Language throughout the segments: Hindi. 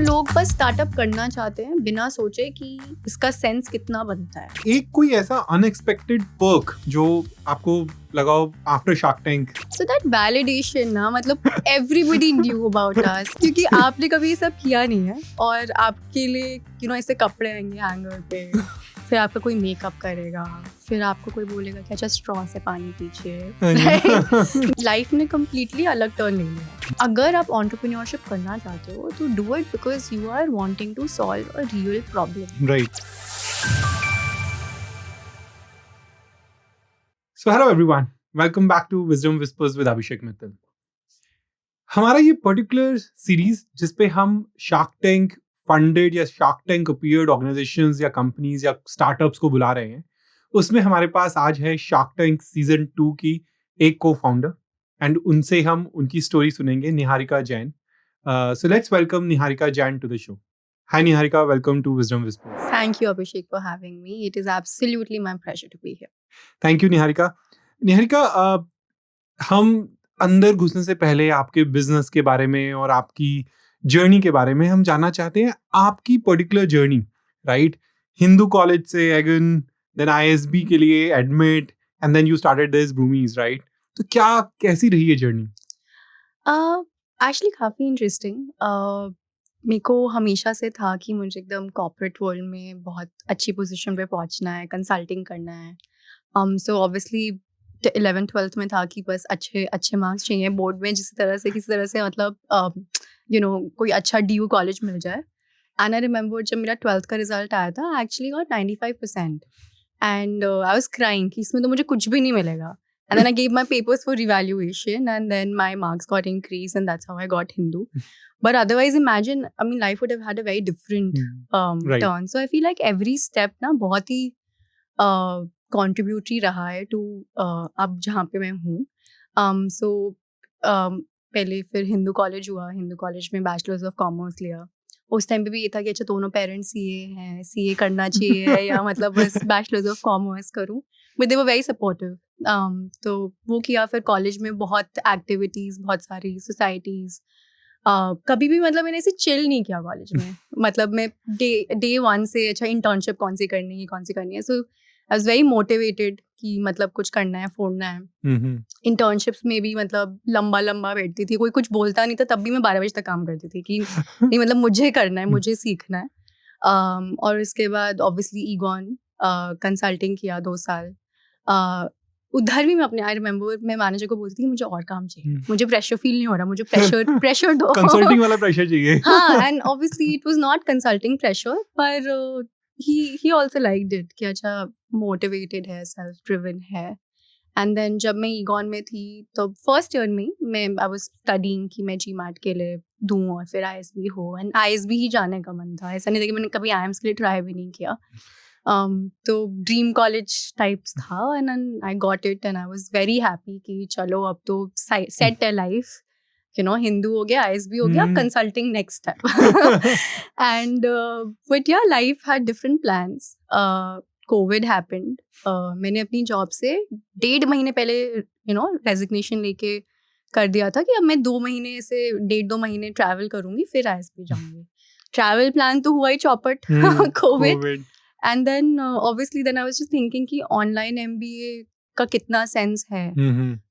लोग बस स्टार्टअप करना चाहते हैं बिना सोचे कि इसका सेंस कितना बनता है। एक कोई ऐसा अनएक्सपेक्टेड पर्क जो आपको लगाओ after shark tank? So that validation ना, मतलब एवरीबडी न्यू अबाउट अस, क्योंकि आपने कभी ये सब किया नहीं है और आपके लिए ऐसे कपड़े आएंगे हैंगर पे, फिर आपका कोई मेकअप करेगा, फिर आपको कोई बोलेगा कि अच्छा स्ट्रॉ से पानी पीजिए। लाइफ ने कम्प्लीटली अलग टर्न ले लिया। अगर आप एंटरप्रेन्योरशिप करना चाहते हो तो do it because you are wanting to solve a real problem. Right. So hello everyone, welcome back to Wisdom Whispers with Abhishek Mittal. हमारा ये पर्टिकुलर सीरीज जिसपे हम शार्क टैंक फंडेड या शार्क टैंक अपीयर्ड ऑर्गेनाइजेशंस या कंपनीज या स्टार्टअप्स को बुला रहे हैं, उसमें हमारे पास आज है शार्क टैंक सीजन 2 की एक को-फाउंडर एंड उनसे हम उनकी स्टोरी सुनेंगे, Niharika Jain. So let's welcome Niharika Jain to the show. Hi Niharika, welcome to Wisdom Whispers. Thank you Abhishek for having me. It is absolutely my pleasure to be here. Thank you Niharika. Niharika, हम अंदर घुसने से पहले आपके बिजनेस के बारे में और आपकी जर्नी के बारे में हम जानना चाहते हैं. आपकी particular journey, right? Hindu College से एगन, देन आईएसबी के लिए admit and then you started this Broomies, right? तो क्या कैसी रही है जर्नी? एक्चुअली काफ़ी इंटरेस्टिंग. मेरे को हमेशा से था कि मुझे एकदम कॉर्पोरेट वर्ल्ड में बहुत अच्छी पोजीशन पे पहुंचना है, कंसल्टिंग करना है. सो ऑब्वियसली 11th-12th में था कि बस अच्छे मार्क्स चाहिए बोर्ड में, किसी तरह से मतलब कोई अच्छा DU कॉलेज मिल जाए. एंड आई रिमेंबर जब मेरा 12th का रिजल्ट आया था, I actually got 95% and I was crying कि इसमें तो मुझे कुछ भी नहीं मिलेगा. And then I gave my papers for revaluation and then my marks got increased and that's how I got Hindu. But otherwise imagine, I mean, life would have had a very different Right. turn. So I feel like every step ना बहुत ही contributory रहा है to अब जहाँ पे मैं हूँ. So पहले फिर हिंदू कॉलेज हुआ, हिंदू कॉलेज में बैचलर्स ऑफ कॉमर्स लिया. उस टाइम पे भी ये था कि अच्छा दोनों पेरेंट्स CA हैं, CA करना चाहिए या मतलब बस बैचलर्स ऑफ कॉमर्स करूँ. But they were very supportive. तो वो किया. फिर कॉलेज में बहुत एक्टिविटीज़, बहुत सारी सोसाइटीज़. कभी भी मतलब मैंने ऐसे चिल नहीं किया कॉलेज में. मतलब मैं डे 1 से अच्छा इंटर्नशिप कौन सी करनी है. सो आई वाज वेरी मोटिवेटेड कि मतलब कुछ करना है, फोड़ना है. इंटर्नशिप्स में भी मतलब लंबा बैठती थी, कोई कुछ बोलता नहीं था, तब भी मैं 12 बजे तक काम करती थी कि नहीं मतलब मुझे करना है, मुझे सीखना है. और इसके बाद ऑब्वियसली ईगॉन कंसल्टिंग किया 2 साल. उधर भी मैं अपने आई रिमेंबर मैं मैनेजर को बोलती थी मुझे और काम चाहिए, मुझे प्रेशर फील नहीं हो रहा, मुझे प्रेशर दो. कंसल्टिंग वाला प्रेशर चाहिए. हाँ, and obviously it was not consulting pressure, पर ही आल्सो लाइक्ड इट कि अच्छा मोटिवेटेड है, सेल्फ ड्रिवन है. एंड देन जब मैं ईगॉन में थी तो फर्स्ट ईयर में मैं आई वाज स्टडीइंग कि मैं GMAT के लिए दूँ और फिर ISB हो. एंड ISB ही जाने का मन था, ऐसा नहीं था कि मैंने कभी IIMS के लिए ट्राई भी नहीं किया. तो ड्रीम कॉलेज टाइप्स था and I got it and I was very happy कि चलो अब तो सेट है लाइफ, हिंदू हो गया, ISB हो गया, consulting next step. And but yeah life had different plans. Covid happened. मैंने अपनी जॉब से 1.5 महीने पहले रेजिग्नेशन लेके कर दिया था कि अब मैं 2 महीने से 1.5-2 महीने ट्रैवल करूंगी, फिर ISB जाऊंगी. ट्रैवल प्लान तो हुआ ही चौपट. Covid. And then obviously then I was just thinking कि online MBA का कितना सेंस है.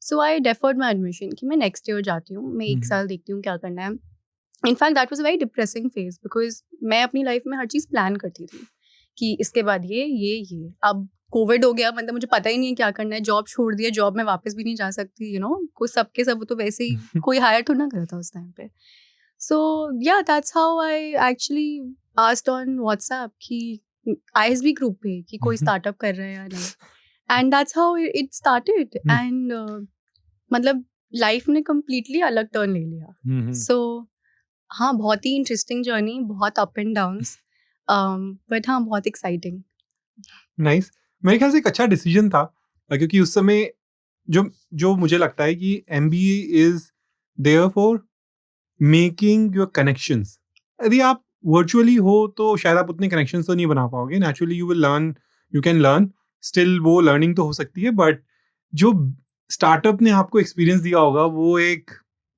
So I deferred my admission कि मैं next year जाती हूँ, मैं 1 साल देखती हूँ क्या करना है. In fact that was a very depressing phase because मैं अपनी लाइफ में हर चीज़ प्लान करती थी कि इसके बाद ये. अब कोविड हो गया, मतलब मुझे पता ही नहीं है क्या करना है. जॉब छोड़ दिया, जॉब में वापस भी नहीं जा सकती. कोई सबके सब तो वैसे ही कोई हायर तो ना करता उस टाइम पे. So yeah, that's how I actually asked on WhatsApp कि ISB ग्रुप पे कि कोई स्टार्टअप कर रहा है या नहीं. And that's how it started. And मतलब लाइफ ने कम्प्लीटली अलग टर्न ले लिया. सो हाँ, बहुत ही इंटरेस्टिंग जर्नी, बहुत अप एंड डाउन्स, बट हाँ बहुत एक्साइटिंग. नाइस. मेरे ख्याल से एक अच्छा डिसीजन था क्योंकि उस समय जो मुझे लगता है कि MBA is there for making your connections. यदि आप वर्चुअली हो तो शायद आप उतने कनेक्शंस तो नहीं बना पाओगे. Naturally you can learn, still वो लर्निंग तो हो सकती है, बट जो स्टार्टअप ने आपको एक्सपीरियंस दिया होगा वो एक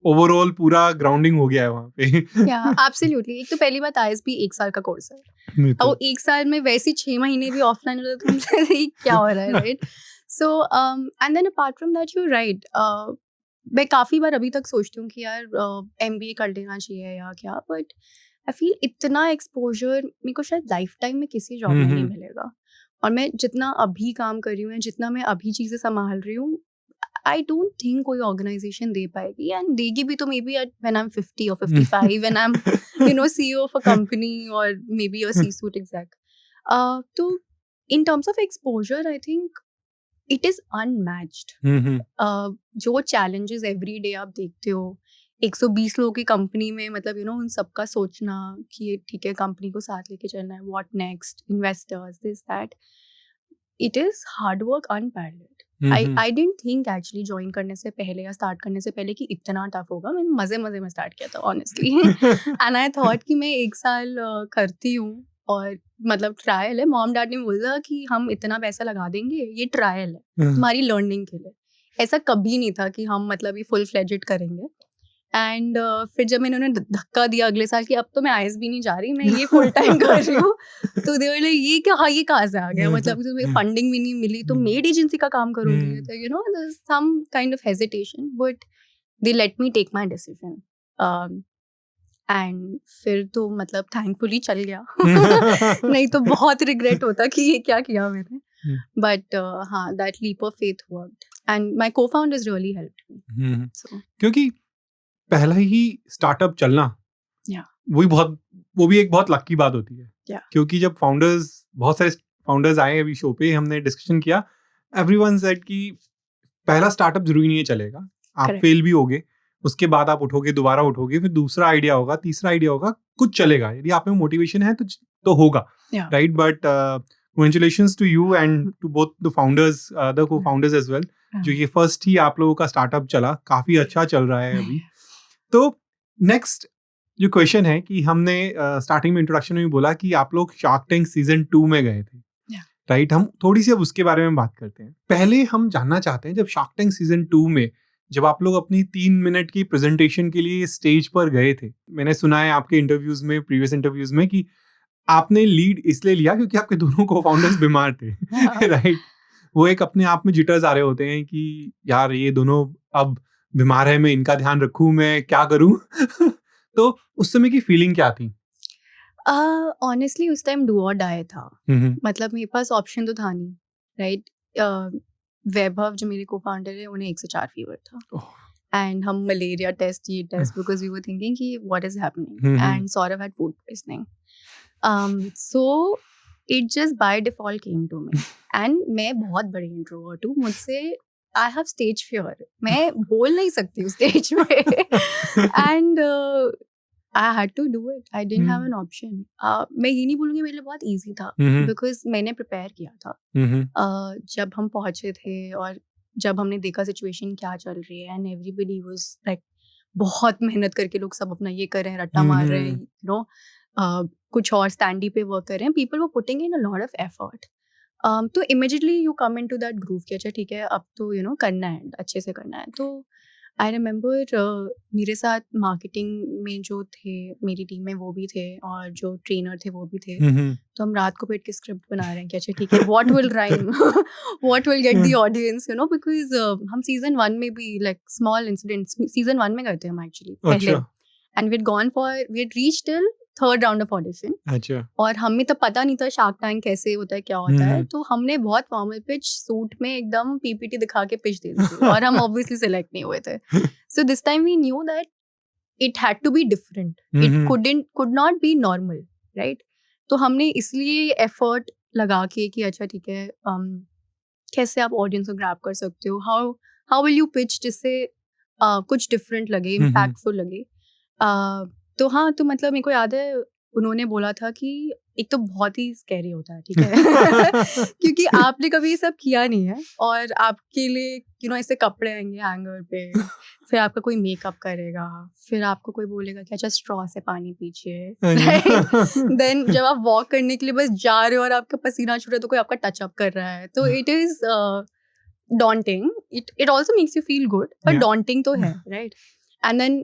ओवरऑल पूरा ग्राउंडिंग हो गया है वहाँ पे। या एब्सोल्युटली। एक तो पहली बात ISB 1 साल का कोर्स है, अब वो 1 साल में वैसे 6 महीने भी ऑफलाइन होता तो तुमसे क्या हो रहा है, right? So and then apart from that you right, मैं काफ़ी बार अभी तक सोचती हूँ कि यार MBA कर लेना चाहिए या क्या, बट आई फील इतना एक्सपोजर मेरे को शायद लाइफ टाइम में किसी जॉब में नहीं मिलेगा। और मैं जितना अभी काम कर रही हूँ, जितना मैं अभी चीज़ें संभाल रही हूँ, आई डोंट थिंक कोई ऑर्गेनाइजेशन दे पाएगी, एंड देगी भी तो maybe when I am 50 or 55 when I am CEO of a company और maybe a C-suite exec. तो in terms of exposure I think it is unmatched. जो चैलेंजेस एवरी डे आप देखते हो 120 लोगों की कंपनी में, मतलब उन सबका सोचना कि ठीक है कंपनी को साथ लेके चलना है, what next, investors, this that, it is hard work unparalleled. I didn't think actually join करने से पहले या स्टार्ट करने से पहले कि इतना टफ होगा। मैंने मजे में स्टार्ट किया था ऑनेस्टली एंड आई थॉट कि मैं 1 साल करती हूँ और मतलब ट्रायल है। मॉम डैड ने बोला कि हम इतना पैसा लगा देंगे, ये ट्रायल है तुम्हारी लर्निंग के लिए। ऐसा कभी नहीं था कि हम मतलब ये फुल फ्लेजेड करेंगे। एंड फिर जब मैंने उन्हें धक्का दिया अगले साल कि अब तो मैं ISB नहीं जा रही, मैं ये फुल टाइम कर रही हूँ, तो दे वर लाइक ये क्या, हाँ ये कहाँ से आ गया, मतलब तुम्हें फंडिंग भी नहीं मिली तो मेड एजेंसी का काम करोगी, तो some kind of hesitation, but they let me take my decision and फिर तो मतलब थैंकफुली चल गया नहीं तो बहुत रिग्रेट होता कि ये क्या किया मैंने, बट हाँ that leap of faith worked and my co-founders really helped me. क्योंकि पहला ही स्टार्टअप चलना वो भी एक बहुत लकी बात होती है, क्योंकि जब बहुत सारे फाउंडर्स आए अभी शो पे, हमने डिस्कशन किया, एवरीवन सेड कि पहला स्टार्टअप जरूरी नहीं है चलेगा, आप फेल भी होगे, उसके बाद आप उठोगे, दोबारा उठोगे, फिर दूसरा आइडिया होगा, तीसरा आइडिया होगा, कुछ चलेगा, यदि आप में मोटिवेशन है तो होगा, right? But congratulations to you and to both the founders, the co-founders as well, जो ये फर्स्ट ही आप लोगों का स्टार्टअप चला, काफी अच्छा चल रहा है अभी। तो नेक्स्ट जो क्वेश्चन है कि हमने स्टार्टिंग में इंट्रोडक्शन में भी बोला कि आप लोग शार्क टैंक सीजन 2 में गए थे, राइट? हम थोड़ी सी अब उसके बारे में बात करते हैं। पहले हम जानना चाहते हैं, जब शार्क टैंक सीजन 2 में जब आप लोग अपनी 3 मिनट की प्रेजेंटेशन के लिए स्टेज पर गए थे, मैंने सुना है आपके इंटरव्यूज में, प्रीवियस इंटरव्यूज में, कि आपने लीड इसलिए लिया क्योंकि आपके दोनों को-फाउंडर्स बीमार थे, राइट? वो एक अपने आप में जिटर्स आ रहे होते हैं कि यार ये दोनों अब बीमार है, मैं इनका ध्यान रखूं, मैं क्या करूं तो उस समय की फीलिंग क्या थी? ऑनेस्टली उस टाइम डू और डाई था, मतलब मेरे पास ऑप्शन तो था नहीं, राइट? वैभव जो मेरे को-फाउंडर है, उन्हें 104 फीवर था एंड हम मलेरिया टेस्ट, ये test, because we were thinking कि what is happening, and Saurabh had food poisoning, so it just by default came to me and मैं बहुत बड़ी इंट्रोवर्ट हूँ, मुझसे I have stage fear, मैं बोल नहीं सकती हूँ स्टेज पे and I had to do it, I didn't have an option. मैं ये नहीं बोलूँगी मेरे लिए बहुत easy था, because मैंने prepare किया था। जब हम पहुँचे थे और जब हमने देखा सिचुएशन क्या चल रही है and everybody was like बहुत मेहनत करके लोग सब अपना ये कर रहे हैं, रट्टा मार रहे हैं, you know, कुछ और स्टैंडी पे वर्क कर रहे हैं, पीपल वो putting in a lot of effort, तो immediately you come into that groove कि अच्छा ठीक है अब तो करना है, अच्छे से करना है। तो आई रिमेंबर मेरे साथ मार्केटिंग में जो थे मेरी टीम में वो भी थे और जो ट्रेनर थे वो भी थे, तो हम रात को बैठ के स्क्रिप्ट बना रहे हैं कि अच्छा ठीक है what will rhyme, what will get the audience, because हम सीजन 1 में भी लाइक स्मॉल इंसिडेंट्स सीजन 1 में गए थे हम एक्चुअली पहले, and we had reached till 3rd round of audition. अच्छा। और हमें तो पता नहीं था शार्क टैंक कैसे होता है, क्या होता है, तो हमने बहुत फॉर्मल पिच सूट में एकदम PPT दिखा के पिच दे दी थी और हम ऑब्वियसली सिलेक्ट नहीं हुए थे। So this time we knew that it had to be different, it could not be normal, right? तो हमने इसलिए एफर्ट लगा के कि अच्छा ठीक है कैसे आप ऑडियंस को ग्रैब कर सकते हो, हाउ विल यू पिच जिससे कुछ डिफरेंट लगे, इम्पैक्टफुल लगे। तो हाँ, तो मतलब मेरे को याद है उन्होंने बोला था कि एक तो बहुत ही स्कैरी होता है, ठीक है क्योंकि आपने कभी ये सब किया नहीं है और आपके लिए ऐसे कपड़े आएंगे हैंगर पे, फिर आपका कोई मेकअप करेगा, फिर आपको कोई बोलेगा कि अच्छा स्ट्रॉ से पानी पीजिए, देन जब आप वॉक करने के लिए बस जा रहे हो और आपका पसीना छूट रहा है तो कोई आपका टचअप कर रहा है, तो it is daunting. It also makes you feel good, but daunting तो है, right? And then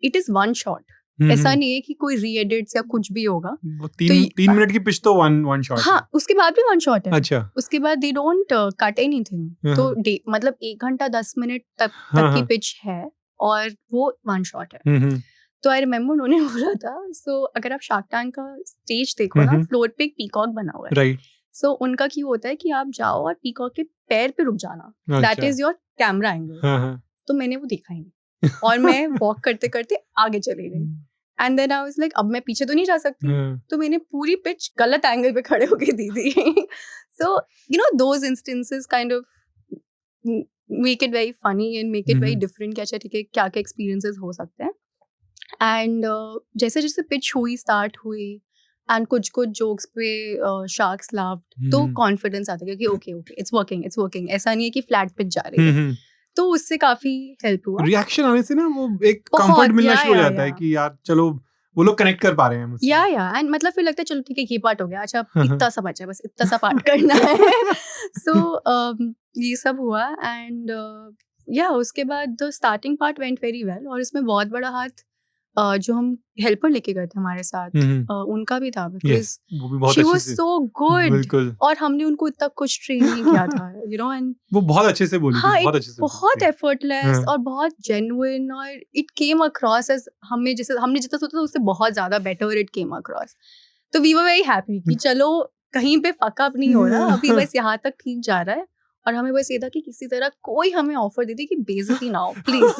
it is one shot. ऐसा नहीं है कि कोई री-एडिट्स या कुछ भी होगा. वो 3 मिनट की पिच तो वन शॉट. हाँ, उसके बाद भी वन शॉट है. अच्छा. उसके बाद दे डोंट कट एनीथिंग. तो मतलब 1 घंटा 10 मिनट तक की पिच है और वो वन शॉट है. तो आई रिमेम्बर उन्होंने बोला था, सो अगर आप शार्क टैंक का स्टेज देखो ना, फ्लोर पे एक पीकॉक बना हुआ है. राइट. सो उनका क्यों होता है कि आप जाओ और पीकॉक के पैर पे रुक जाना. That is your camera angle. तो मैंने वो देखा ही नहीं और मैं वॉक करते करते आगे चली गई. And then I was like, अब मैं पीछे तो नहीं जा सकती. तो मैंने पूरी पिच गलत एंगल पे खड़े होके दी थी. सो you know those instances kind of make it very funny and make it very different कि अच्छा ठीक है क्या क्या एक्सपीरियंसेस हो सकते हैं. एंड जैसे जैसे पिच हुई, स्टार्ट हुई एंड कुछ जोक्स पे शार्क्स लाफ्ड, तो कॉन्फिडेंस आता है कि ओके इट्स वर्किंग. ऐसा नहीं है कि फ्लैट पिच जा रही है. तो उससे काफी हेल्प हुआ. रिएक्शन आने से ना वो एक कंफर्ट मिलना शुरू हो जाता है कि यार चलो वो लोग कनेक्ट कर पा रहे हैं मुझसे. या एंड मतलब फिर लगता है चलो ठीक है ये पार्ट हो गया, अच्छा इतना सा बचा है, बस इतना सा पार्ट करना है. सो ये सब हुआ एंड उसके बाद the starting part went very well. और इसमें बहुत बड़ा हाथ जो हम हेल्पर लेके गए थे हमारे साथ, उनका भी था, because she was so good. और हमने उनको इतना कुछ ट्रेन नहीं किया था, यू नो. एंड वो बहुत अच्छे से बोली. हाँ, बहुत एफर्टलेस और बहुत जेन्युइन. और इट केम अक्रॉस एज हमने जितना सोचा था उससे बहुत ज्यादा बेटर इट केम अक्रॉस. तो वी वर वेरी हैप्पी कि चलो कहीं पे फक अप नहीं हो रहा, अभी बस यहाँ तक ठीक जा रहा है. और हमें बस ये था कि किसी तरह कोई हमें ऑफर दे दे कि बेइज्जती ना हो please.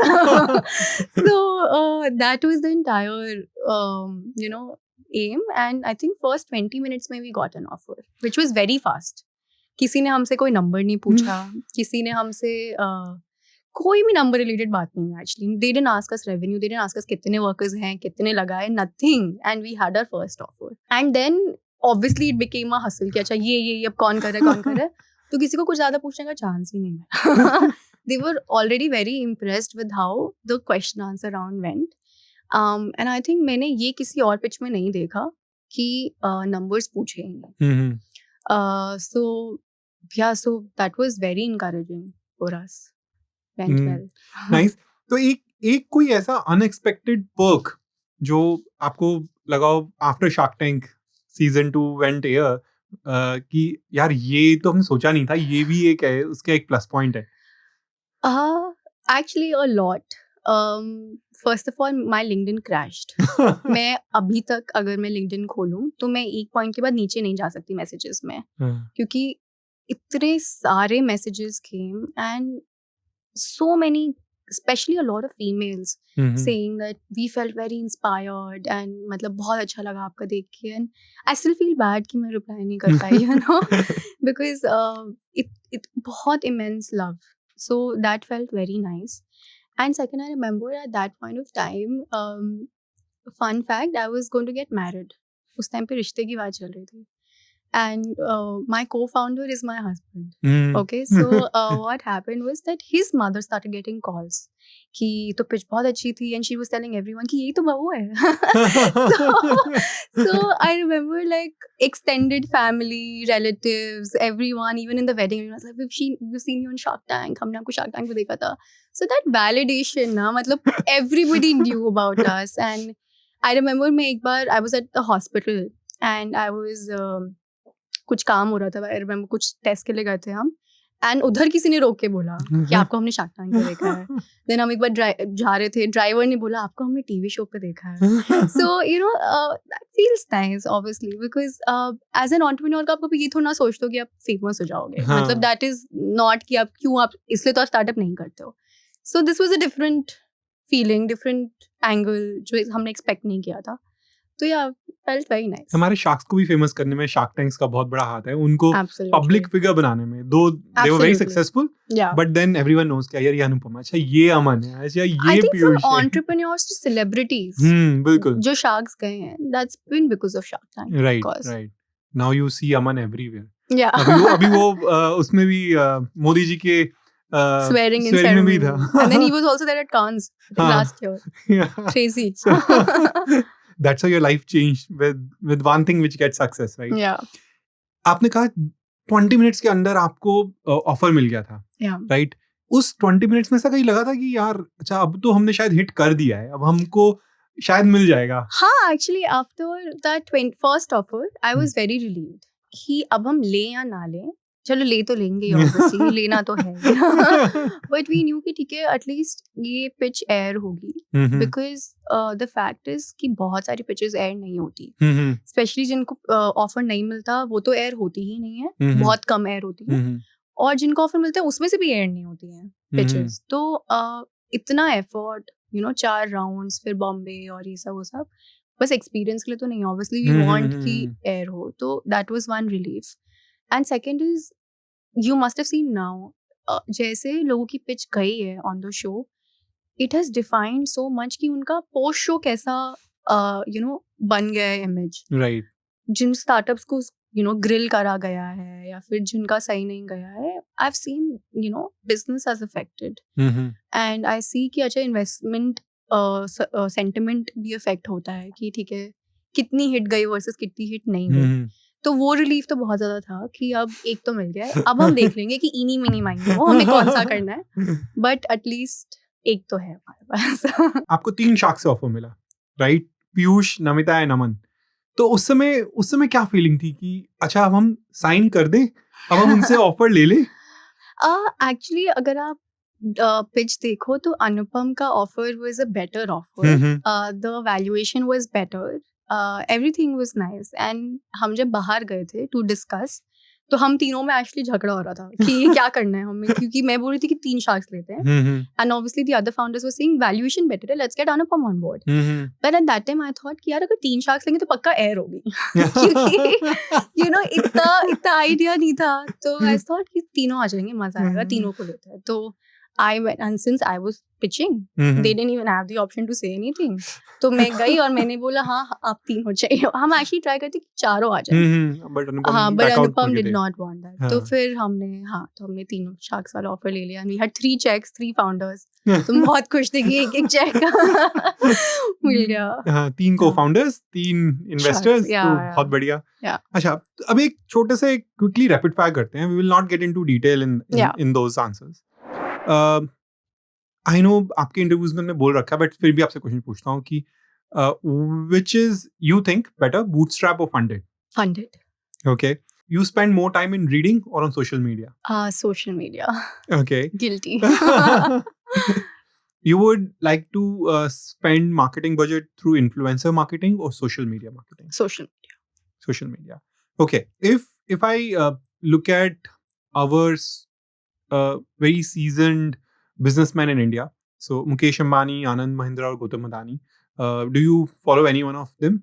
So that was the entire you know um. And I think first 20 minutes में we got an offer which was very fast. किसी ने हमसे कोई नंबर नहीं पूछा, किसी ने हमसे कोई भी नंबर रिलेटेड बात नहीं हुई. Actually they didn't ask us revenue, they didn't ask us कितने वर्कर्स हैं, कितने लगाए, nothing. And we had our first offer. And then obviously it became a hustle कि अच्छा ये अब कौन कर रहा है. तो किसी को कुछ ज्यादा पूछने का चांस ही नहीं है. They were already very impressed with how the question answer round went. And I think मैंने ये किसी और पिच में नहीं देखा कि numbers पूछे हैं. So that was very encouraging for us. Went well. Nice. तो एक कोई ऐसा unexpected perk जो आपको लगा after Shark Tank season 2 went air कि यार ये तो हमने सोचा नहीं था, ये भी एक है, उसका एक प्लस पॉइंट है. Actually a lot. First of all, my LinkedIn crashed. मैं अभी तक अगर मैं LinkedIn खोलूं तो मैं एक पॉइंट के बाद नीचे नहीं जा सकती मैसेजेस में, क्योंकि इतने सारे messages came and so many, especially a lot of females saying that we felt very inspired and मतलब बहुत अच्छा लगा आपका देख के. And I still feel bad कि मैं reply नहीं कर पाई, you know, because it बहुत immense love. So that felt very nice. And second, I remember at that point of time, fun fact, I was going to get married. उस टाइम पे रिश्ते की बात चल रही थी. And my co-founder is my husband. Okay, so what happened was that his mother started getting calls कि तो पिच बहुत अच्छी थी, and she was telling everyone कि यही तो बहू है. so I remember like extended family, relatives, everyone, even in the wedding, everyone was like, we've seen you on Shark Tank. हमने आपको Shark Tank पे देखा था. So that validation ना, मतलब everybody knew about us. And I remember मैं एक बार I was at the hospital and I was कुछ काम हो रहा था. आई रिमेंबर कुछ टेस्ट के लिए गए थे हम, एंड उधर किसी ने रोक के बोला कि आपको हमने शार्क टैंक पे देखा है. देन हम एक बार जा रहे थे, ड्राइवर ने बोला आपको हमने टीवी शो पे देखा है. So you know that feels nice obviously, because as an entrepreneur का आप ये थोड़ा ना सोचते हो कि आप फेमस हो जाओगे. मतलब दैट इज नॉट कि आप क्यों, आप इसलिए तो आप स्टार्टअप नहीं करते हो. So this was a different feeling, different angle जो हमने एक्सपेक्ट नहीं किया था. तो या felt very nice. हमारे शार्क्स को भी फेमस करने में शार्क टैंक्स का बहुत बड़ा हाथ है, उनको पब्लिक फिगर बनाने में. दो they were very successful, but then everyone knows कि यार ये अनुपमा, अच्छा ये अमन है, अच्छा ये पीयूष है. I think from entrepreneurs to celebrities, बिल्कुल, जो शार्क्स गए हैं, that's been because of Shark Tank. Right. Now you see Aman everywhere. Yeah. अभी वो उसमें भी मोदी जी के swearing में भी था. And then he was also there at Cannes last year. Yeah. Crazy. That's how your life changed with one thing which gets success, right? Yeah. आपने कहा 20 मिनट्स के अंदर आपको ऑफर मिल गया था, yeah. right? उस 20 मिनट्स में ऐसा कहीं लगा था कि यार अच्छा अब तो हमने शायद हिट कर दिया है, अब हमको शायद मिल जाएगा? हाँ, actually after that first offer I was very relieved कि अब हम लें या ना लें, चलो ले तो लेंगे ही, ऑब्वियसली लेना तो है बट वी न्यू कि ठीक है एटलीस्ट ये पिच एयर होगी, बिकॉज द फैक्ट इज कि बहुत सारी पिचेस एयर नहीं होती, स्पेशली जिनको ऑफर नहीं मिलता वो तो एयर होती ही नहीं है, बहुत कम एयर होती है, और जिनको ऑफर मिलता है उसमें से भी एयर नहीं होती है पिचेस। तो इतना एफर्ट 4 राउंड्स, फिर बॉम्बे और ये सब वो सब, बस एक्सपीरियंस के लिए तो नहीं, ऑब्वियसली वी वांट कि एयर हो, तो that was one relief. And second is you must have seen now, जैसे लोगों की पिच गई है on the show, it has defined so much कि उनका पोस्ट शो कैसा बन गया है इमेज, राइट। जिन स्टार्टअप्स को ग्रिल करा गया है या फिर जिनका सही नहीं गया है, I have seen business has affected, and I see कि अच्छा इन्वेस्टमेंट सेंटिमेंट भी अफेक्ट होता है कि ठीक है कितनी हिट गई वर्सेस कितनी हिट नहीं गई। तो वो रिलीफ तो बहुत ज्यादा था कि अब एक तो मिल गया है, अब हम देख लेंगे कि इनी मिनी माइंड वो हमें कौन सा करना है, बट एटलीस्ट एक तो है हमारे पास। आपको 3 शार्क से ऑफर मिला, राइट? पीयूष, नमिता एंड नमन। तो उस समय क्या फीलिंग थी कि अच्छा अब हम साइन कर दें, अब हम उनसे ऑफर ले लें? एक्चुअली अगर आप पिच देखो तो अनुपम का offer was a better offer, the valuation was better, everything was nice, and हम जब बाहर गए थे टू डिस्कस तो हम तीनों में एक्चुअली झगड़ा हो रहा था कि ये क्या करना है हमें, क्योंकि मैं बोल रही थी कि 3 शार्क्स लेते हैं, and obviously the other founders were saying valuation better है, let's get Anupam on board. But at that time I thought कि यार अगर 3 शार्क्स लेंगे तो पक्का एयर होगी क्योंकि इतना आइडिया नहीं था, तो आई थॉट कि तीनों आ जाएंगे, मजा आएगा, तीनों को लेते हैं। तो I went, and since I was pitching, they didn't even have the option to say anything. तो मैं गई और मैंने बोला हाँ आप 3 हो चाहिए, हम एक्चुअली ट्राई करते कि 4 आ जाए, but Anupam did not want that. तो फिर हमने 3 शार्क्स वाला ऑफर ले लिया, and we had 3 checks, 3 founders. तुम बहुत खुश थे कि एक चेक मिल गया। 3 co-founders, 3 investors, तो बहुत बढ़िया। अच्छा, अब एक छोटे से क्विकली रैपिड फायर करते हैं, we will not get into detail in those answers. I know आपके इंटरव्यूज में बोल रखा है, बट फिर भी आपसे क्वेश्चन पूछता हूँ कि which is you think better, bootstrap or funded? Funded. Okay. You spend more time in reading or on social media? Social media. Okay. Guilty. You would like to spend marketing budget through influencer marketing or social media marketing? Social media. Social media. Okay. If I look at our very seasoned businessmen in India, so Mukesh Ambani, Anand Mahindra or Gautam Adani, do you follow any one of them?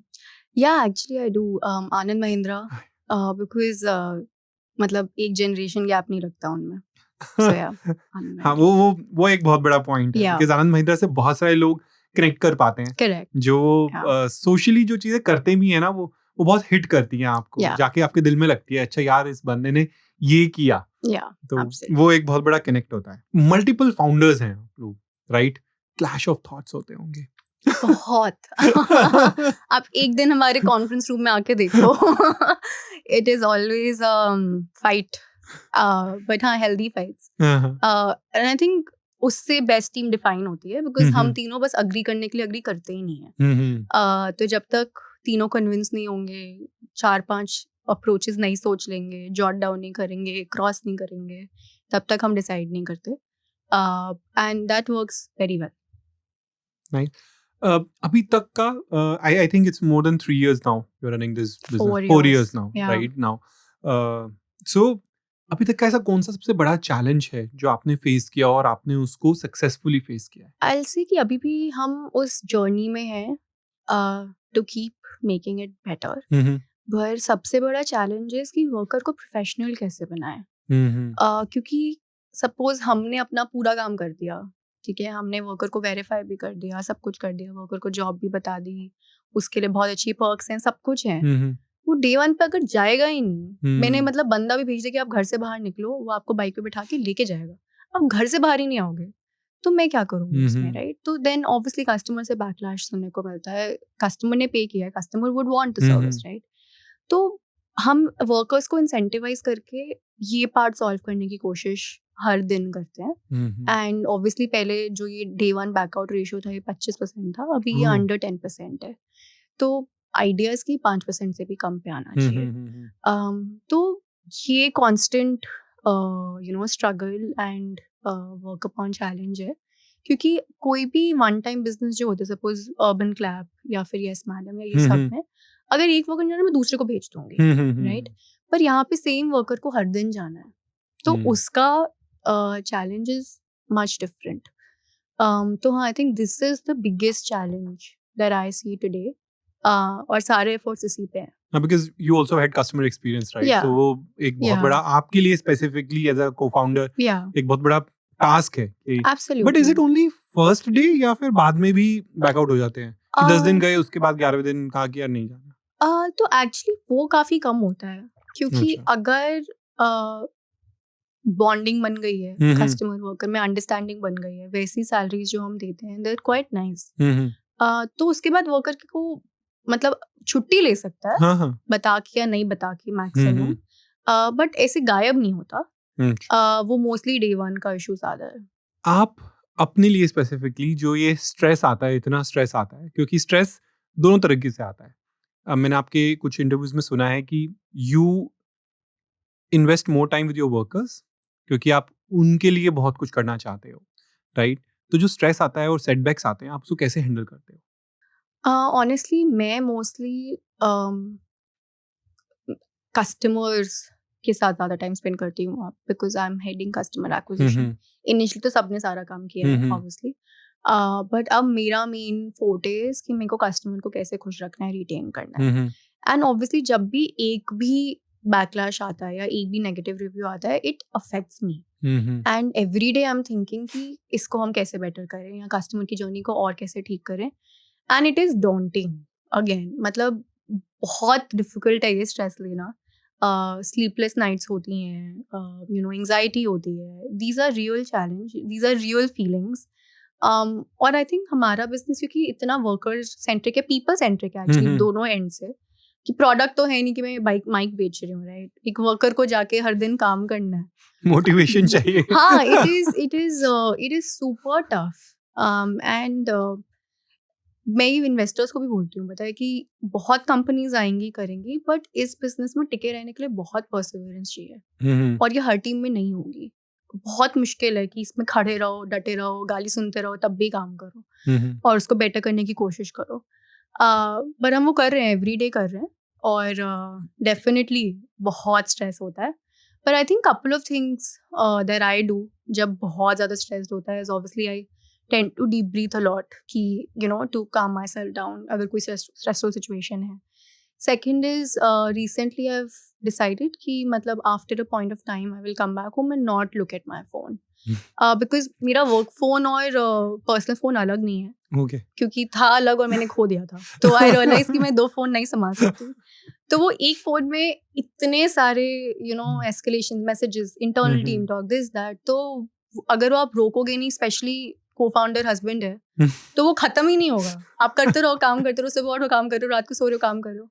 Yeah, actually I do. Anand Mahindra, because मतलब एक जनरेशन गैप नहीं रखता उनमें, so yeah. हाँ, वो एक बहुत बड़ा पॉइंट है, because आनंद महिंद्रा से बहुत सारे लोग कनेक्ट कर पाते हैं। Correct. जो सोशली जो चीजें करते भी है ना, वो बहुत हिट करती हैं आपको, जाके आपके दिल में लगती है अच्छा यार इस बंदे ने ये किया, तो वो एक बहुत बड़ा कनेक्ट होता है। मल्टीपल फाउंडर्स हैं आप लोग, राइट? क्लैश ऑफ थॉट्स होते होंगे बहुत। आप एक दिन हमारे कॉन्फ्रेंस रूम में आके देखो, it is always fight, but हाँ healthy fights, and I think उससे बेस्ट टीम डिफाइन होती है, बिकॉज हम तीनों बस अग्री करने के लिए अग्री करते ही नहीं है। तो जब तक तीनों कन्विंस नहीं होंगे, 4-5 अप्रोचेस नहीं सोच लेंगे, जॉट डाउन नहीं करेंगे, क्रॉस नहीं करेंगे, तब तक हम डिसाइड नहीं करते, and that works very well. Right. अभी तक का I think it's more than 3 years now you're running this business. 4 years now, right now. So अभी तक का ऐसा कौन सा सबसे बड़ा चैलेंज है जो आपने फेस किया और आपने उसको सक्सेसफुली फेस किया है? I'll say कि अभी भी हम उस जर्नी में हैं to keep making it better. पर सबसे बड़ा चैलेंज है कि वर्कर को प्रोफेशनल कैसे बनाएं, क्योंकि सपोज हमने अपना पूरा काम कर दिया, ठीक है, हमने वर्कर को वेरीफाई भी कर दिया, सब कुछ कर दिया, वर्कर को जॉब भी बता दी, उसके लिए बहुत अच्छी पर्क्स हैं, सब कुछ है, वो डे 1 पे अगर जाएगा ही नहीं, मैंने मतलब बंदा भी भेज दिया कि आप घर से बाहर निकलो, वो आपको बाइक पे बिठा के लेके जाएगा, आप घर से बाहर ही नहीं आओगे, तो मैं क्या करूँगी उसमें, राइट? तो देन ऑब्वियसली कस्टमर से बैकलैश सुनने को मिलता है, कस्टमर ने पे किया है, customer would want the service, right? तो हम वर्कर्स को इंसेंटिवाइज करके ये पार्ट सॉल्व करने की कोशिश हर दिन करते हैं एंड ऑब्वियसली पहले जो ये डे 1 बैकआउट रेशियो था ये 25% था, अभी ये अंडर 10% है, तो आइडियाज की 5% से भी कम पे आना चाहिए। तो ये constant struggle and work upon challenge है, क्योंकि कोई भी वन टाइम बिजनेस जो होता है, सपोज अर्बन क्लैप या फिर यस मैडम या ये सब में, अगर एक वर्कर जाना मैं दूसरे को भेज दूंगी, राइट, पर यहाँ पे सेम वर्कर को हर दिन जाना है, तो उसका चैलेंज इज मच डिफरेंट। तो हाँ, I think this is the biggest challenge that I see today, और सारे एफर्ट्स इसी पे हैं। Because you also had customer experience, right? Yeah. So वो एक बहुत बड़ा आपके लिए specifically as a co-founder एक बहुत बड़ा टास्क है। Absolutely. But is it only first day या फिर बाद में भी बैकआउट हो जाते हैं? 10 दिन गए उसके बाद 11वें दिन कहा कि यार नहीं जाना। तो एक्चुअली वो काफी कम होता है, क्योंकि अगर बॉन्डिंग बन गई है कस्टमर वर्कर में, अंडरस्टैंडिंग बन गई है, वैसी सैलरीज जो हम देते हैं, दे आर क्वाइट नाइस, तो उसके बाद वर्कर को मतलब छुट्टी ले सकता है, हाँ. बता के या नहीं बता के मैक्सिमम, बट ऐसे गायब नहीं होता। वो मोस्टली डे 1 का इशू ज्यादा है। आप अपने लिए स्पेसिफिकली जो ये स्ट्रेस आता है, इतना स्ट्रेस आता है, क्योंकि स्ट्रेस दोनों तरीके से आता है। मैंने आपके कुछ इंटरव्यूज में सुना है कि you invest more time with your workers, क्योंकि आप उनके लिए बहुत कुछ करना चाहते हो, राइट? तो जो स्ट्रेस आता है और सेटबैक्स आते हैं, आप उसको कैसे हैंडल करते हो? ऑनेस्टली मैं मोस्टली कस्टमर्स के साथ ज़्यादा टाइम स्पेंड करती हूँ, because I am heading customer acquisition. Initially तो सबने सारा काम किया है ऑब्वियसली, बट अब मेरा मेन फोर्टे है कि मेरे को कस्टमर को कैसे खुश रखना है, रिटेन करना है। एंड ऑब्वियसली जब भी एक भी बैकलैश आता है या एक भी नेगेटिव रिव्यू आता है, it affects me, and every day I am thinking कि इसको हम कैसे बेटर करें या कस्टमर की जर्नी को और कैसे ठीक करें। And it is daunting again, मतलब बहुत डिफिकल्ट है ये स्ट्रेस लेना। स्लीपलेस नाइट्स होती हैं, एंग्जाइटी होती है, these are real challenge, these are real feelings. और आई थिंक हमारा बिजनेस क्योंकि इतना वर्कर सेंट्रिक है, पीपल सेंट्रिक है एक्चुअली दोनों एंड से, कि प्रोडक्ट तो है नहीं कि मैं माइक बेच रही हूँ, राइट? एक वर्कर को जाके हर दिन काम करना है, मोटिवेशन चाहिए। हाँ, it is super tough. And मैं ये इन्वेस्टर्स को भी बोलती हूँ, बताया कि बहुत कंपनीज आएंगी करेंगी, बट इस बिजनेस में टिके रहने के लिए बहुत परसिवरेंस चाहिए, और ये हर टीम में नहीं होगी। बहुत मुश्किल है कि इसमें खड़े रहो, डटे रहो, गाली सुनते रहो, तब भी काम करो और उसको बेटर करने की कोशिश करो। पर हम वो कर रहे हैं, एवरीडे कर रहे हैं, और डेफिनेटली बहुत स्ट्रेस होता है। पर I think couple of things that I do जब बहुत ज़्यादा स्ट्रेस्ड होता है, obviously I tend to deep breathe a lot कि to calm myself down अगर कोई stressful situation है। Second is recently I've decided कि मतलब after a point of time I will come back home and not look at my phone, because मेरा work phone और personal phone अलग नहीं है, okay. क्योंकि था अलग और मैंने खो दिया था, तो I realized कि मैं 2 phone नहीं संभाल सकती। तो वो एक फोन में इतने सारे escalation messages, internal team talk, this that, तो अगर वो आप रोकोगे नहीं, स्पेशली को-फाउंडर हस्बैंड है, तो वो खत्म ही नहीं होगा। आप करते रहो, काम करते रहो, सुबह उठो काम करो, रात को सो रहे हो काम करो।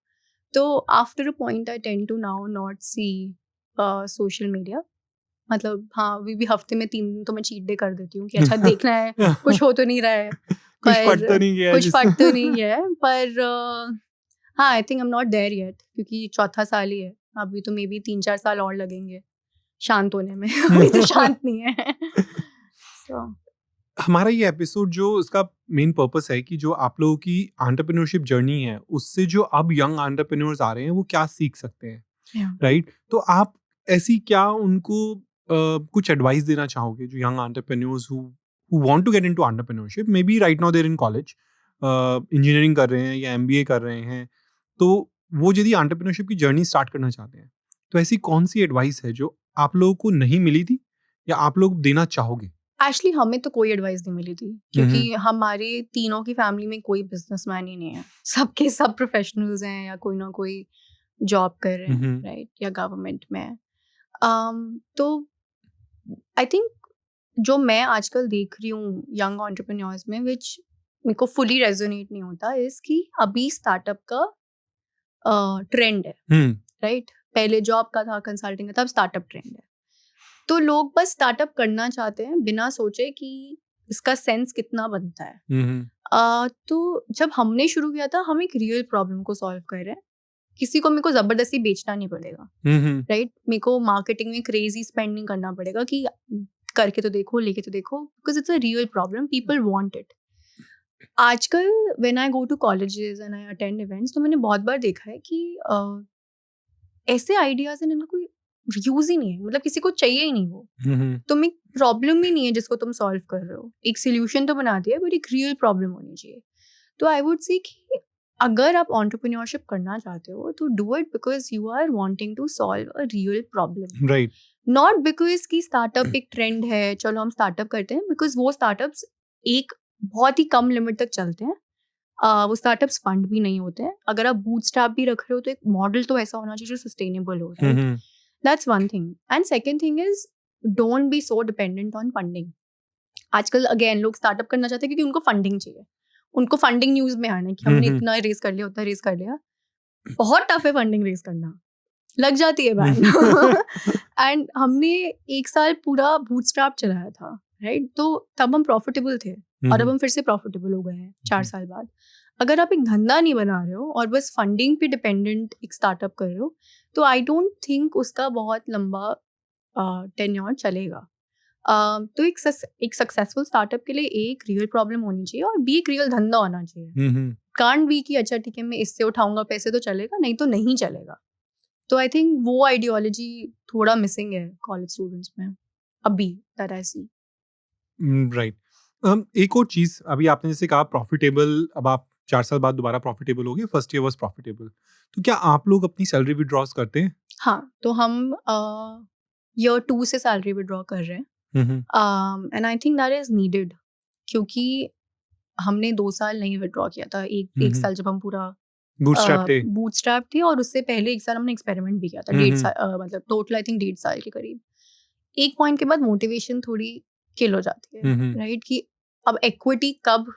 तो after a point I tend to now not see social media. मतलब हाँ, भी हफ्ते में 3 दिन तो मैं चीट डे कर देती हूँ कि अच्छा देखना है, कुछ हो तो नहीं रहा है, कुछ फट तो नहीं गया है। पर हाँ, I think I am not there yet, क्योंकि 4था साल ही है अभी, तो मे बी 3-4 साल और लगेंगे शांत होने में। अभी तो शांत नहीं है। so, हमारा ये एपिसोड जो इसका मेन पर्पस है कि जो आप लोगों की एंटरप्रेन्योरशिप जर्नी है, उससे जो अब यंग एंटरप्रेन्योर्स आ रहे हैं वो क्या सीख सकते हैं, राइट? तो आप ऐसी क्या उनको कुछ एडवाइस देना चाहोगे जो young entrepreneurs who want to get into entrepreneurship, maybe right now they are in college, engineering कर रहे हैं या MBA कर रहे हैं, तो वो यदि एंटरप्रेन्योरशिप की जर्नी स्टार्ट करना चाहते हैं, तो ऐसी कौन सी एडवाइस है जो आप लोगों को नहीं मिली थी या आप लोग देना चाहोगे? एक्चुअली हमें तो कोई एडवाइस नहीं मिली थी, क्योंकि हमारे तीनों की फैमिली में कोई बिजनेसमैन ही नहीं है, सबके सब प्रोफेशनल्स हैं या कोई ना कोई जॉब कर रहे हैं, राइट, या गवर्नमेंट में है। तो आई थिंक जो मैं आजकल देख रही हूँ यंग एंटरप्रेन्योर्स में, विच मेरे को फुली रेजोनेट नहीं होता, इसकी अभी स्टार्टअप का ट्रेंड है, राइट? पहले जॉब का था, कंसल्टिंग का था, अब स्टार्टअप ट्रेंड है। तो लोग बस स्टार्टअप करना चाहते हैं बिना सोचे कि इसका सेंस कितना बनता है। तो जब हमने शुरू किया था, हम एक रियल प्रॉब्लम को सॉल्व कर रहे हैं, किसी को मेरे को जबरदस्ती बेचना नहीं पड़ेगा, राइट? मेरे को मार्केटिंग में क्रेजी स्पेंड नहीं करना पड़ेगा कि करके तो देखो, लेके तो देखो, because it's a real problem, people want it. आजकल when I go to colleges and I attend events, तो मैंने बहुत बार देखा है कि ऐसे आइडियाज हैं जिनका कोई यूज ही नहीं है, मतलब किसी को चाहिए ही नहीं वो। तुम एक प्रॉब्लम ही नहीं है जिसको तुम सॉल्व कर रहे हो, एक सोल्यूशन तो बना दिया, बट एक रियल प्रॉब्लम होनी चाहिए। तो आई वुड से कि अगर आप एंटरप्रेन्योरशिप करना चाहते हो तो do it because you are wanting to solve a real problem, right? Not because कि स्टार्टअप एक ट्रेंड है, चलो हम स्टार्टअप करते हैं, बिकॉज वो स्टार्टअप्स एक बहुत ही कम लिमिट तक चलते हैं। वो स्टार्टअप्स फंड भी नहीं होते हैं। अगर आप बूटस्ट्रैप भी रख रहे हो तो एक मॉडल तो ऐसा होना चाहिए जो सस्टेनेबल हो, right? That's one thing. And second thing is don't be so dependent on funding. आजकल अगेन लोग स्टार्टअप करना चाहते हैं क्योंकि उनको फंडिंग चाहिए, उनको फंडिंग न्यूज में आना है कि हमने इतना रेस कर लिया, उतना रेस कर लिया। बहुत टफ है फंडिंग रेस करना, लग जाती है बैंड। एंड हमने 1 साल पूरा बूटस्ट्रैप चलाया था, राइट? तो तब हम प्रॉफिटेबल थे और अब हम फिर से प्रॉफिटेबल हो गए हैं 4 साल बाद। अगर आप एक धंधा नहीं बना रहे हो और बस फंडिंग पे डिपेंडेंट एक स्टार्टअप कर रहे हो, तो आई डोंट थिंक उसका बहुत लंबा टेन्योर चलेगा। तो एक सक्सेसफुल स्टार्टअप के लिए एक रियल प्रॉब्लम होनी चाहिए और बी एक रियल धंधा होना चाहिए। कांट बी कि अच्छा ठीक है मैं इससे उठाऊंगा पैसे तो चलेगा, नहीं तो नहीं चलेगा। तो आई थिंक वो आइडियोलॉजी थोड़ा मिसिंग है कॉलेज स्टूडेंट्स में अभी, दैट आई सी। राइट। एक और चीज, अभी आपने जैसे कहा प्रॉफिटेबल, अब आप 4 साल बाद दोबारा प्रॉफिटेबल हो गए, फर्स्ट ईयर वाज प्रॉफिटेबल, तो क्या आप लोग अपनी सैलरी विड्रॉज करते हैं? हाँ, तो हम ईयर 2 से सैलरी विड्रॉ कर रहे हैं। And I think that is needed, क्योंकि हमने 2 साल नहीं विड्रॉ किया था। एक साल जब हम पूरा बूटस्ट्रैप थे और उससे पहले 1 साल हमने एक्सपेरिमेंट भी किया था, 1.5 साल, मतलब टोटल आई थिंक 1.5 साल के करीब। एक पॉइंट के बाद मोटिवेशन थोड़ी किल हो जाती है, राइट? कि अब इक्विटी कब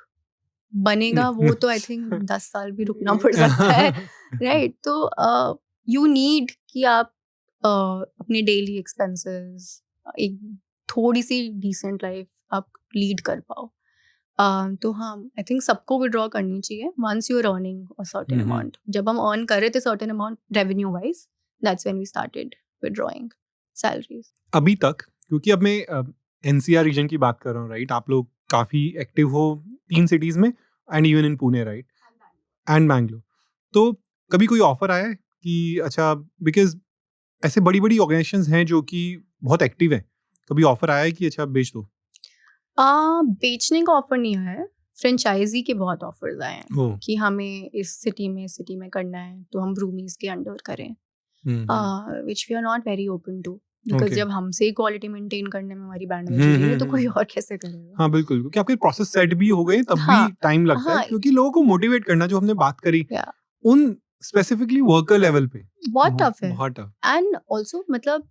बनेगा वो तो आई थिंक 10 साल भी रुकना पड़ सकता है, राइट? तो यू नीड कि आप अपने डेली एक्सपेंसेस, एक थोड़ी सी डिसेंट लाइफ आप लीड कर पाओ। तो हाँ, आई थिंक सबको विड्रॉ करनी चाहिए once you are earning a certain amount. जब हम अर्न कर रहे थे certain amount revenue wise, that's when we started withdrawing salaries. अभी तक, क्योंकि अब मैं एनसीआर रीजन की बात कर रहा हूँ, राइट? आप लोग काफी एक्टिव हो 3 सिटीज में and even in Pune, right? And Bangalore. तो कभी कोई ऑफर आया है कि अच्छा, बिकॉज ऐसे बड़ी बड़ी ऑर्गेनाइजेशंस हैं जो कि बहुत एक्टिव है, कभी ऑफर आया है कि अच्छा बेच दो? बेचने का ऑफर नहीं आया है, फ्रेंचाइजी के बहुत ऑफर्स आए हैं कि हमें इस सिटी में करना है तो हम ब्रूमीज के अंडर करें, which we are not very open to, because जब हमसे क्वालिटी मेंटेन करने में हमारी बैंडविड्थ नहीं है तो कोई और कैसे करेगा? हाँ बिल्कुल, क्योंकि आपके प्रोसेस सेट भी हो गए तब भी टाइम लगता है, क्योंकि लोगों को मोटिवेट करना, जो हमने बात करी उन स्पेसिफिकली वर्कर लेवल पे बहुत टफ है। बहुत टफ। एंड ऑल्सो मतलब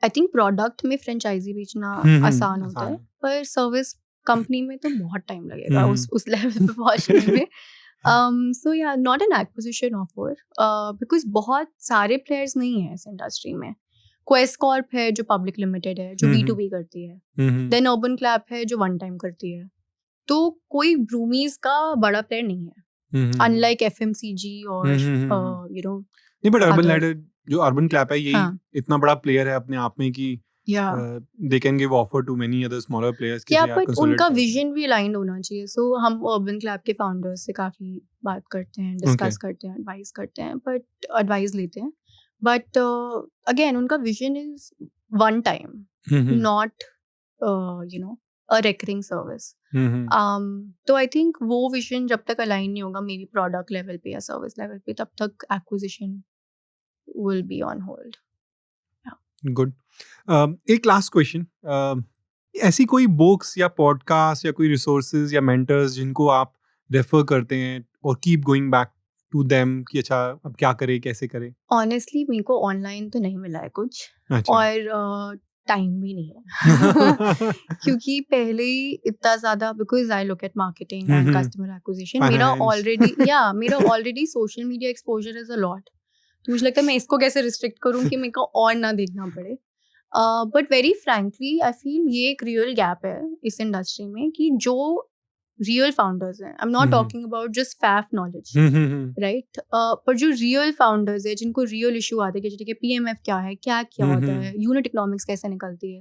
आई थिंक प्रोडक्ट में फ्रेंचाइजी बेचना आसान होता है, पर सर्विस कंपनी में तो बहुत टाइम लगेगा उस लेवल पे पहुंचने में। सो या not an acquisition offer, because बहुत सारे प्लेयर्स नहीं है इस इंडस्ट्री में। क्वेस्ट कॉर्प है जो पब्लिक लिमिटेड है, जो B2B करती है। देन अर्बन क्लैप है जो वन टाइम करती है। तो कोई ब्रूमीज का बड़ा प्लेयर नहीं है, अनलाइक FMCG और यू नो। नहीं, बट अर्बन लैडर जो अर्बन क्लैप है, यही इतना बड़ा प्लेयर है अपने आप में कि they can give offer to many other smaller players. क्या बट उनका विजन भी अलाइंड होना चाहिए। सो हम अर्बन क्लैप के फाउंडर्स से काफी बात करते हैं, डिस्कस करते हैं, एडवाइस करते हैं, बट एडवाइस लेते हैं। बट अगेन उनका vision is one time, not you know a recurring service. तो आई थिंक वो विजन जब तक अलाइन नहीं होगा, मे बी प्रोडक्ट लेवल पे या सर्विस लेवल पे, तब तक acquisition will be on hold. Good. एक लास्ट क्वेश्चन, ऐसी कोई बुक्स या पॉडकास्ट या कोई रिसोर्सेज या मेंटर्स जिनको आप रेफर करते हैं और keep going back to them कि अच्छा अब क्या करें, कैसे करें? ऑनेस्टली मेरे को ऑनलाइन तो नहीं मिला है कुछ, और टाइम भी नहीं है क्योंकि पहले ही इतना ज़्यादा, because I look at marketing and customer acquisition, मेरा already social media exposure is a lot. तो मुझे लगता है मैं इसको कैसे रिस्ट्रिक्ट करूं कि मेरे को और ना देखना पड़े। But very frankly I feel ये एक रियल गैप है इस इंडस्ट्री में कि जो रियल फाउंडर्स हैं, आई am not talking about just Faf knowledge, right, पर जो रियल फाउंडर्स है जिनको रियल इशू आते हैं कि ठीक है PMF क्या है, क्या क्या होता है, यूनिट इकोनॉमिक्स कैसे निकलती है,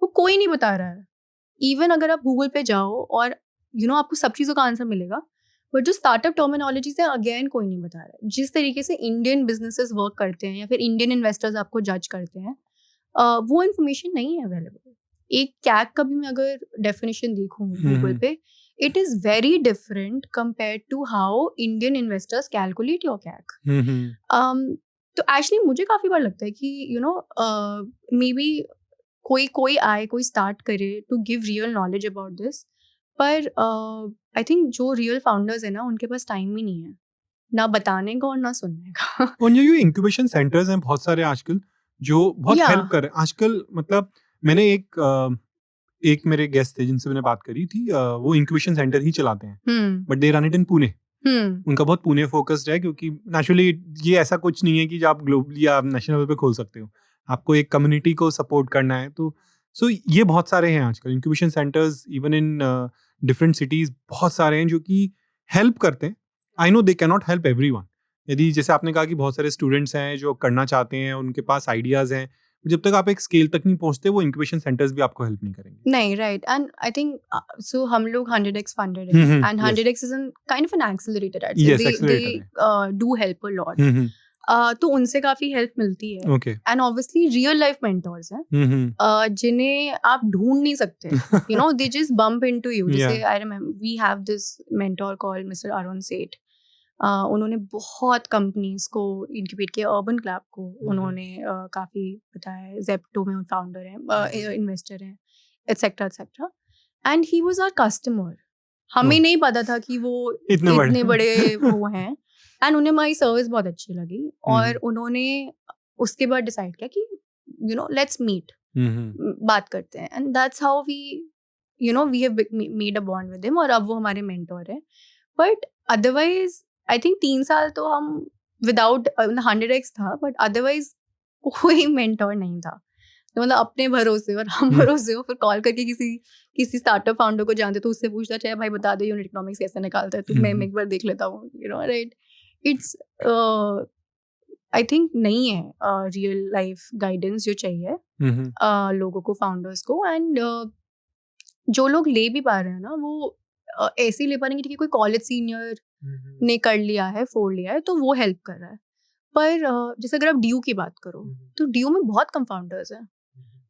वो कोई नहीं बता रहा है. इवन अगर आप गूगल पे जाओ और आपको सब चीज़ों का आंसर मिलेगा, बट जो स्टार्टअप टर्मिनोलॉजीज है अगेन कोई नहीं बता रहा है. जिस तरीके से इंडियन बिजनेसेस वर्क करते हैं या फिर इंडियन इन्वेस्टर्स आपको जज करते हैं, वो इन्फॉर्मेशन नहीं है अवेलेबल. एक कैक का भी मैं अगर डेफिनेशन देखूँ गूगल पे, it is very different compared to how Indian investors calculate your CAC. तो एक्चुअली मुझे काफ़ी बार लगता है कि मे बी कोई आए, कोई स्टार्ट करे to give real knowledge about this, पर आई थिंक जो रियल फाउंडर्स है ना उनके पास टाइम ही नहीं है ना बताने का और ना सुनने का. और ये इंक्यूबेशन सेंटर्स हैं बहुत सारे आजकल जो बहुत हेल्प कर रहे हैं आजकल. मतलब मैंने एक मेरे गेस्ट थे जिनसे मैंने बात करी थी, वो इंक्यूबेशन सेंटर ही चलाते हैं, but they run it in Pune. उनका बहुत पुणे फोकस्ड है क्योंकि नेचुरली ये ऐसा कुछ नहीं है कि जो आप ग्लोबली या नेशनल लेवल पे खोल सकते हो. आपको एक कम्युनिटी को सपोर्ट करना है. तो सो ये बहुत सारे हैं आजकल incubation centres, even in different cities बहुत सारे हैं जो कि हेल्प करते हैं. I know they can not help everyone. यदि जैसे आपने कहा कि बहुत सारे स्टूडेंट्स हैं जो करना चाहते हैं, उनके पास आइडियाज हैं, जब तक आप एक स्केल तक नहीं पहुंचते वो इंक्यूबेशन सेंटर्स भी आपको हेल्प नहीं करेंगे. नहीं, right. And I think so हम लोग 100x फंडेड हैं, and 100x is an kind of an accelerator. They do help a lot. तो उनसे काफी हेल्प मिलती है. And obviously real life mentors हैं जिन्हें आप ढूंढ नहीं सकते. They just bump into you. जैसे I remember we have this mentor called mister Arun Seth. उन्होंने बहुत कंपनीज को इंक्यूबेट किया. अर्बन क्लब को उन्होंने काफ़ी बताया. जेप्टो में फाउंडर हैं, इन्वेस्टर हैं, etcetera etcetera. And he was our customer. हमें नहीं पता था कि वो इतने बड़े वो हैं. एंड उन्हें हमारी सर्विस बहुत अच्छी लगी और उन्होंने उसके बाद डिसाइड किया कि लेट्स मीट, बात करते हैं. And that's how we have made a bond with him और अब वो हमारे मेंटोर है. बट अदरवाइज आई थिंक 3 साल तो हम विदाउट 100x था, बट अदरवाइज कोई मेंटोर नहीं था. तो मतलब अपने भरोसे और हम भरोसे हो. फिर कॉल करके किसी स्टार्टअप फाउंडर को जानते तो उससे पूछता, चाहे भाई बता दे यूनिट इकोनॉमिक्स कैसे निकालता है, तो मैं एक बार देख लेता हूँ. राइट. इट्स आई थिंक नहीं है रियल लाइफ गाइडेंस जो चाहिए लोगों को, फाउंडर्स को. एंड जो लोग ले भी पा रहे हैं ना वो ऐसे ही ले पा रहे हैं कि कोई कॉलेज सीनियर ने कर लिया है, फोड़ लिया है, तो वो हेल्प कर रहा है. पर जैसे अगर आप ड्यू की बात करो तो ड्यू में बहुत कम फाउंडर्स हैं.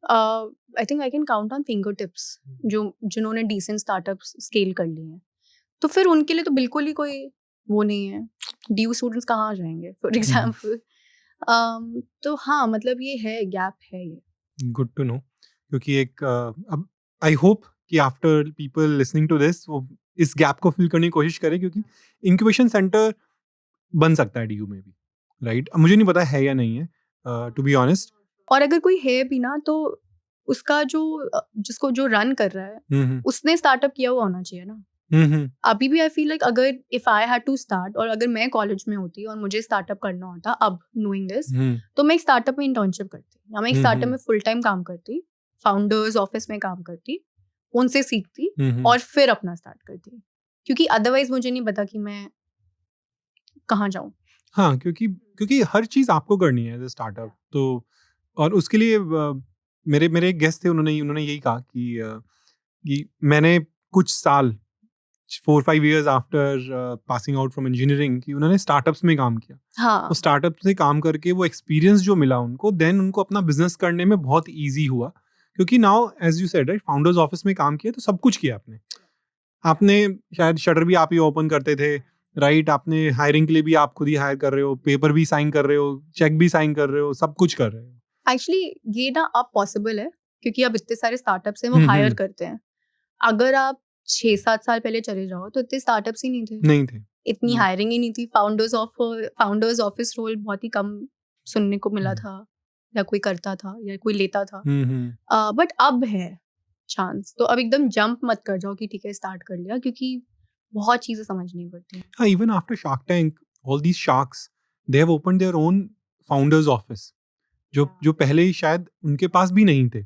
आई think I can count on finger tips जिन्होंने डिसेंट स्टार्टअप्स स्केल कर लिए हैं. तो फिर उनके लिए तो बिल्कुल ही कोई वो नहीं है. ड्यू स्टूडेंट्स कहाँ जाएंगे फॉर एग्जाम्पल. तो हाँ, मतलब ये है, गैप है ये. Good to know. क्योंकि एक अब आई होप कि after people listening to this वो इस गैप को फिल करने की कोशिश करें, क्योंकि इंक्यूबेशन सेंटर बन सकता है डीयू में भी, राइट. मुझे नहीं पता है या नहीं है, टू बी ऑनेस्ट. और अगर कोई है भी ना तो उसका जिसको जो रन कर रहा है उसने स्टार्टअप किया हुआ होना चाहिए ना. अभी भी आई फील लाइक अगर if I had to start, और अगर मैं कॉलेज में होती और मुझे स्टार्टअप करना होता अब नोइंग दिस, तो मैं एक स्टार्टअप में इंटर्नशिप करती या मैं एक स्टार्टअप में फुल टाइम काम करती, फाउंडर्स ऑफिस में काम करती, उनसे सीखती और फिर अपना स्टार्ट करती. क्योंकि अदरवाइज मुझे नहीं पता कि मैं कहाँ जाऊँ. हाँ, क्योंकि हर चीज़ आपको करनी है एज ए स्टार्टअप. तो और उसके लिए मेरे एक गेस्ट थे, उन्होंने यही कहा कि मैंने कुछ साल 4-5 years after passing out from engineering कि उन्होंने स्टार्टअप्स में काम किया. हाँ. तो स्टार्टअप से काम करके वो एक्सपीरियंस जो मिला उनको, देन उनको अपना बिजनेस करने में बहुत ईजी हुआ. क्योंकि now as you said, right, founders office में काम किया तो सब कुछ किया आपने शायद शटर भी आप ही ओपन करते थे, राइट. आपने हायरिंग के लिए भी आप खुद ही हायर कर रहे हो, पेपर भी साइन कर रहे हो, चेक भी साइन कर रहे हो, सब कुछ कर रहे हो. एक्चुअली ये ना अब पॉसिबल है क्योंकि अब इतने सारे स्टार्टअप्स हैं वो हायर करते हैं. अगर आप 6-7 साल पहले चले जाओ तो इतने स्टार्टअप्स ही नहीं थे. इतनी हायरिंग ही नहीं थी. फाउंडर्स ऑफिस रोल बहुत ही कम सुनने को मिला था, या कोई करता था या कोई लेता था. बट अब है चांस. तो अब एकदम जंप मत कर जाओ कि ठीक है स्टार्ट कर लिया, क्योंकि बहुत चीजें समझनी पड़ती हैं. Even after shark tank, all these sharks, they have opened their own founders office. जो पहले ही शायद उनके पास भी नहीं थे,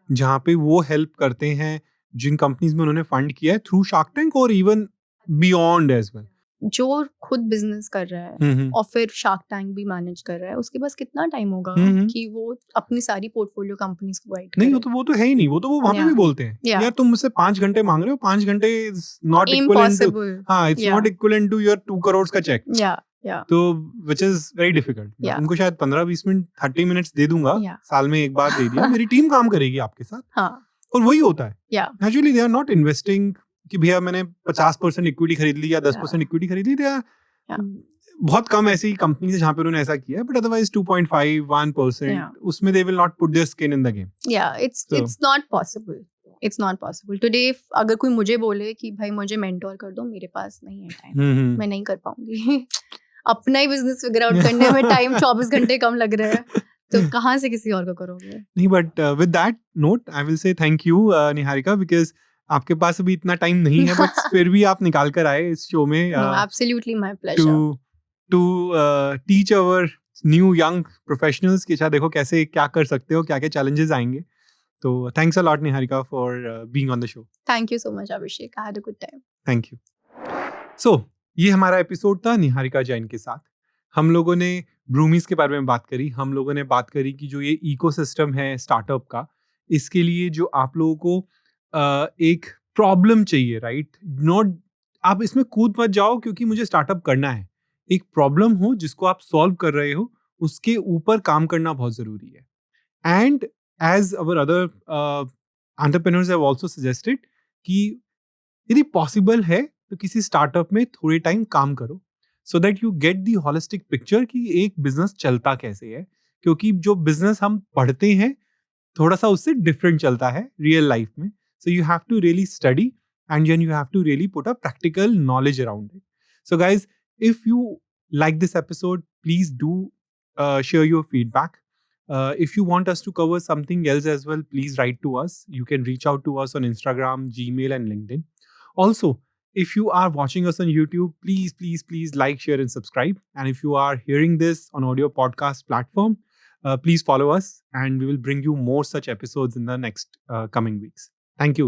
जहाँ पे वो हेल्प करते हैं जिन कंपनीज में उन्होंने फंड किया है थ्रू शार्क टैंक और इवन बियॉन्ड एज वेल। जो खुद बिजनेस कर रहा है और फिर शार्क टैंक भी मैनेज कर रहा है, उसके पास कितना टाइम होगा कि वो अपनी सारी पोर्टफोलियो कंपनीज को गाइड करे? नहीं, वो तो है ही नहीं। वो तो वो वहाँ पे भी बोलते हैं यार तुम मुझसे 5 घंटे मांग रहे हो, 5 घंटे इज नॉट इक्विवेलेंट टू, हाँ, it's not equivalent to your 2 crore का चेक। तो विच इज वेरी डिफिकल्ट। उनको शायद 15-20 मिनट 30 मिनट्स दे दूंगा, साल में एक बार दे दिया, मेरी टीम काम करेगी आपके साथ। और वही होता है actually. They are not investing कि भैया मैंने 50% इक्विटी खरीद ली या 10% इक्विटी खरीद ली। बहुत कम ऐसी कंपनी है जहाँ पे उन्होंने ऐसा किया है, बट अदरवाइज 2.5-1% उसमें they will not put their skin in the game. It's not possible. It's not possible today. अगर कोई मुझे बोले कि भाई मुझे मेंटोर कर दो, मेरे पास नहीं है टाइम, मैं नहीं कर पाऊंगी। अपना ही बिजनेस फिगर आउट करने में टाइम 24 घंटे कम लग रहा है, तो कहाँ से किसी और को करोगे? नहीं, but with that note I will say thank you Niharika, because आपके पास अभी इतना टाइम नहीं है, बट फिर भी आप निकाल कर आए इस शो में। Absolutely my pleasure to teach our new young professionals कि अच्छा देखो कैसे क्या कर सकते हो, क्या क्या चैलेंजेस आएंगे। तो thanks a lot Niharika for being on the show. Thank you so much Abhishek, I had a good time. Thank you. So ये हमारा एपिसोड था निहारिका जैन के साथ। हम लोगों ने ब्रूमीज के बारे में बात करी, हम लोगों ने बात करी कि जो ये इकोसिस्टम है स्टार्टअप का, इसके लिए जो आप लोगों को एक प्रॉब्लम चाहिए, राइट? नॉट आप इसमें कूद मत जाओ क्योंकि मुझे स्टार्टअप करना है। एक प्रॉब्लम हो जिसको आप सॉल्व कर रहे हो, उसके ऊपर काम करना बहुत जरूरी है। And as our other entrepreneurs have also suggested कि यदि पॉसिबल है तो किसी स्टार्टअप में थोड़े टाइम काम करो, so that you get the holistic picture कि एक बिजनेस चलता कैसे है। क्योंकि जो बिजनेस हम पढ़ते हैं थोड़ा सा उससे डिफरेंट चलता है रियल लाइफ में। So you have to really study, and then you have to really put a practical knowledge around it. So guys, if you like this episode, please do share your feedback. If you want us to cover something else as well, please write to us. You can reach out to us on Instagram, Gmail, and LinkedIn. Also, if you are watching us on YouTube, please like, share, and subscribe. And if you are hearing this on audio podcast platform, please follow us, and we will bring you more such episodes in the next coming weeks. Thank you.